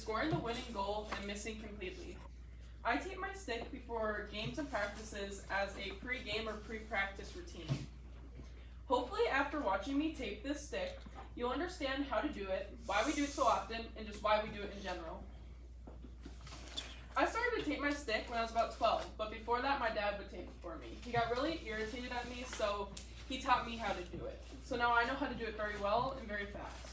scoring the winning goal and missing completely. I tape my stick before games and practices as a pre-game or pre-practice routine. Hopefully after watching me tape this stick, you'll understand how to do it, why we do it so often, and just why we do it in general. I started to tape my stick when I was about 12, but before that my dad would tape it for me. He got really irritated at me, so he taught me how to do it. So now I know how to do it very well and very fast.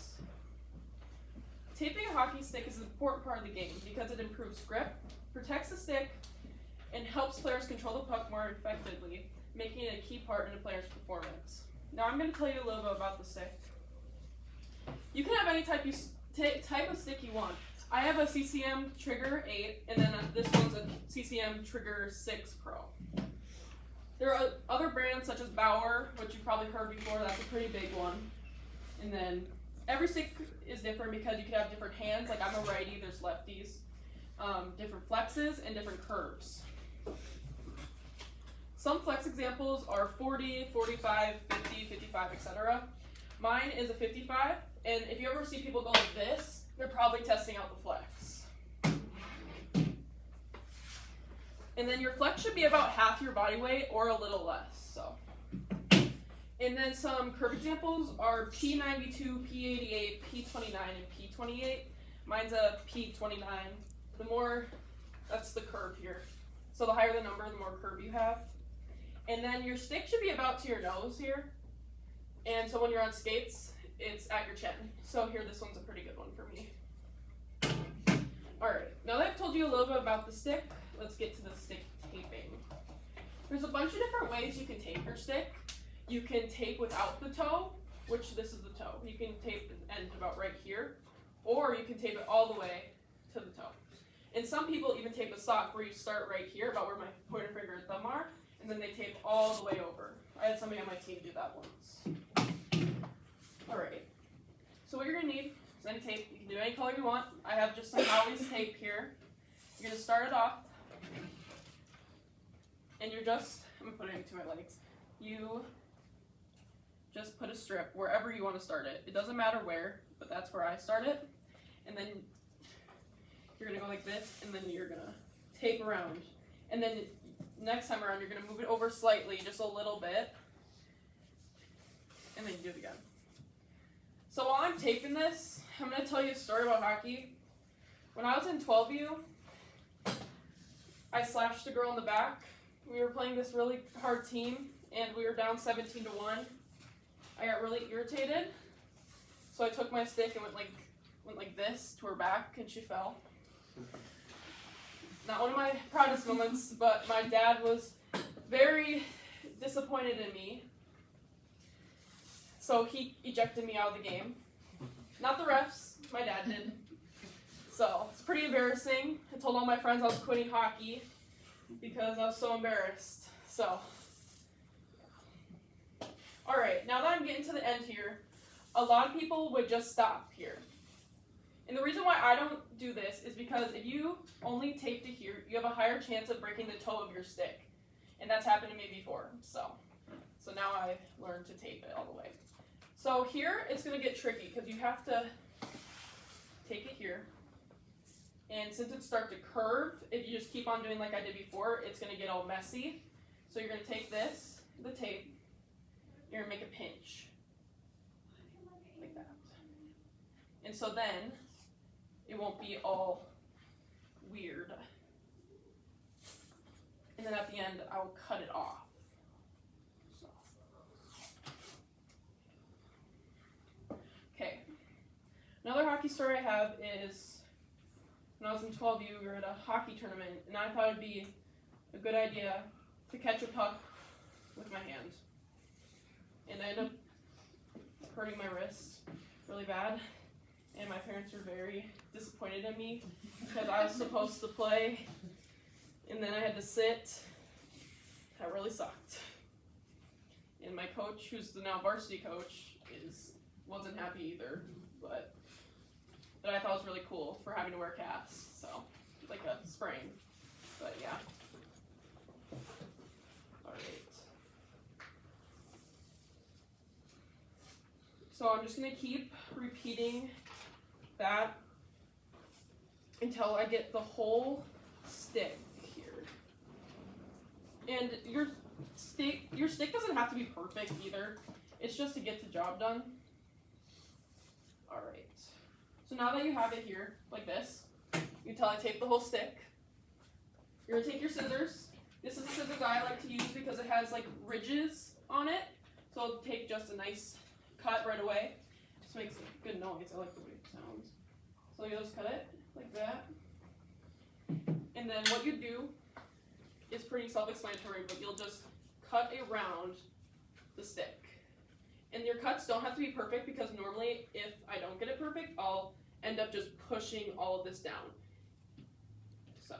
Taping a hockey stick is an important part of the game because it improves grip, protects the stick, and helps players control the puck more effectively, making it a key part in a player's performance. Now I'm going to tell you a little bit about the stick. You can have any type of stick you want. I have a CCM Trigger 8, and then this one's a CCM Trigger 6 Pro. There are other brands such as Bauer, which you've probably heard before, that's a pretty big one. And then every stick is different because you can have different hands, like I'm a righty, there's lefties, different flexes, and different curves. Some flex examples are 40, 45, 50, 55, etc. Mine is a 55, and if you ever see people go like this, they're probably testing out the flex. And then your flex should be about half your body weight or a little less. So. And then some curve examples are P92, P88, P29, and P28. Mine's a P29. The more, that's the curve here. So the higher the number, the more curve you have. And then your stick should be about to your nose here. And so when you're on skates, it's at your chin. So here, this one's a pretty good one for me. Alright, now that I've told you a little bit about the stick, let's get to the stick taping. There's a bunch of different ways you can tape your stick. You can tape without the toe, which this is the toe. You can tape the end about right here, or you can tape it all the way to the toe. And some people even tape a sock where you start right here, about where my pointer finger and thumb are, and then they tape all the way over. I had somebody on my team do that once. Alright, so what you're going to need is any tape. You can do any color you want. I have just some Holly's tape here. You're going to start it off, and you're just, I'm going to put it into my legs. You just put a strip wherever you want to start it. It doesn't matter where, but that's where I start it. And then you're going to go like this, and then you're going to tape around. And then next time around, you're going to move it over slightly, just a little bit, and then you do it again. So while I'm taping this, I'm going to tell you a story about hockey. When I was in 12U, I slashed a girl in the back. We were playing this really hard team, and we were down 17-1. I got really irritated, so I took my stick and went like this to her back, and she fell. Not one of my proudest moments, but my dad was very disappointed in me. So he ejected me out of the game. Not the refs, my dad did. So it's pretty embarrassing. I told all my friends I was quitting hockey because I was so embarrassed. So, alright, now that I'm getting to the end here, a lot of people would just stop here. And the reason why I don't do this is because if you only tape to here, you have a higher chance of breaking the toe of your stick. And that's happened to me before. So now I learned to tape it all the way. So here it's going to get tricky because you have to take it here. And since it starts to curve, if you just keep on doing like I did before, it's going to get all messy. So you're going to take this, the tape, you're going to make a pinch. Like that. And so then it won't be all weird. And then at the end, I'll cut it off. So. Okay. Another hockey story I have is when I was in 12U, we were at a hockey tournament, and I thought it'd be a good idea to catch a puck with my hand. And I ended up hurting my wrist really bad, and my parents were very disappointed in me because I was supposed to play, and then I had to sit. That really sucked. And my coach, who's the now varsity coach, wasn't happy either, but I thought it was really cool for having to wear casts, so like a sprain. But yeah. All right. So I'm just gonna keep repeating that until I get the whole stick here. And your stick doesn't have to be perfect either. It's just to get the job done. Alright. So now that you have it here, like this, until I tape the whole stick, you're going to take your scissors. This is the scissors I like to use because it has like ridges on it. So it'll take just a nice cut right away. Just makes a good noise. I like the way it sounds. So you just cut it like that. And then what you do is pretty self-explanatory, but you'll just cut around the stick. And your cuts don't have to be perfect because normally if I don't get it perfect, I'll end up just pushing all of this down. So.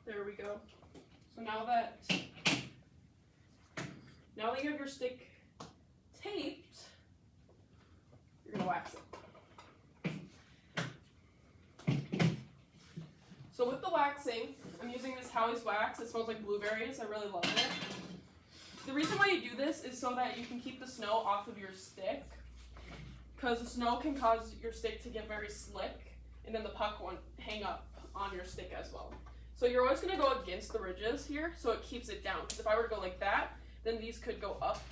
There we go. So now that you have your stick taped, you're gonna wax it. So with the waxing, I'm using this Howie's wax. It smells like blueberries. I really love it. The reason why you do this is so that you can keep the snow off of your stick, because the snow can cause your stick to get very slick, and then the puck won't hang up on your stick as well. So you're always going to go against the ridges here, so it keeps it down. Because if I were to go like that, then these could go up,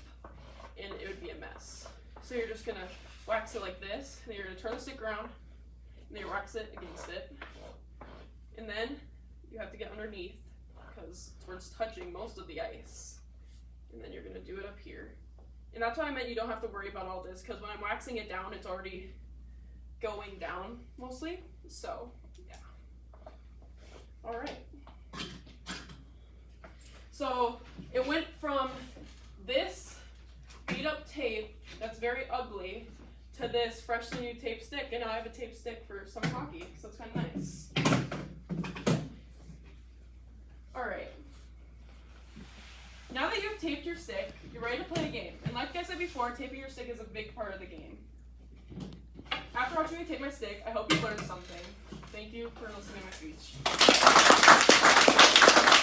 and it would be a mess. So you're just going to wax it like this, and then you're going to turn the stick around, and then you wax it against it. And then you have to get underneath, because it's where it's touching most of the ice. And then you're going to do it up here. And that's why I meant you don't have to worry about all this, because when I'm waxing it down, it's already going down mostly. So, yeah. All right. So it went from this beat up tape that's very ugly to this freshly new tape stick, and now I have a tape stick for summer hockey, so it's kind of nice. All right. Now that you've taped your stick, you're ready to play a game. And like I said before, taping your stick is a big part of the game. After watching me tape my stick, I hope you learned something. Thank you for listening to my speech.